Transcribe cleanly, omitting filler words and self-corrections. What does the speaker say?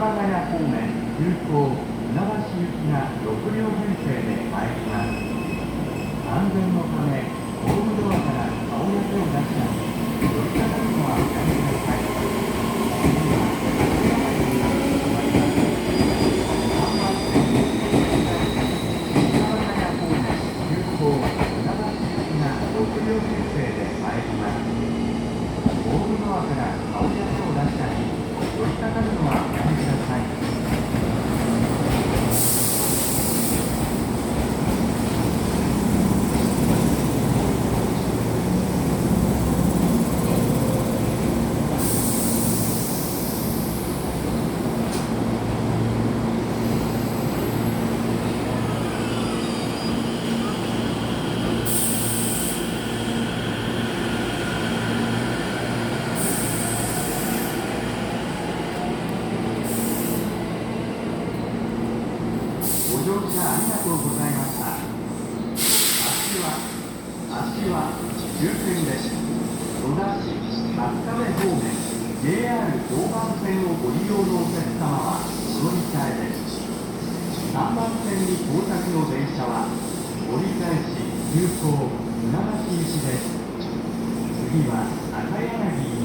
ヶ谷方面急行船橋行きが6両編成で参ります。安全のためホームドアから顔や手を出しない寄りかかるのはおやめください。6両編成で参ります。ホームドアから顔や手を出したり寄りかかるのはおやめください。ご乗車ありがとうございました。足は終点です。野田市松亀方面 JR 常磐線をご利用のお客様はお乗り換えです。3番線に到着の電車は折り返し急行船橋行きです。次は赤柳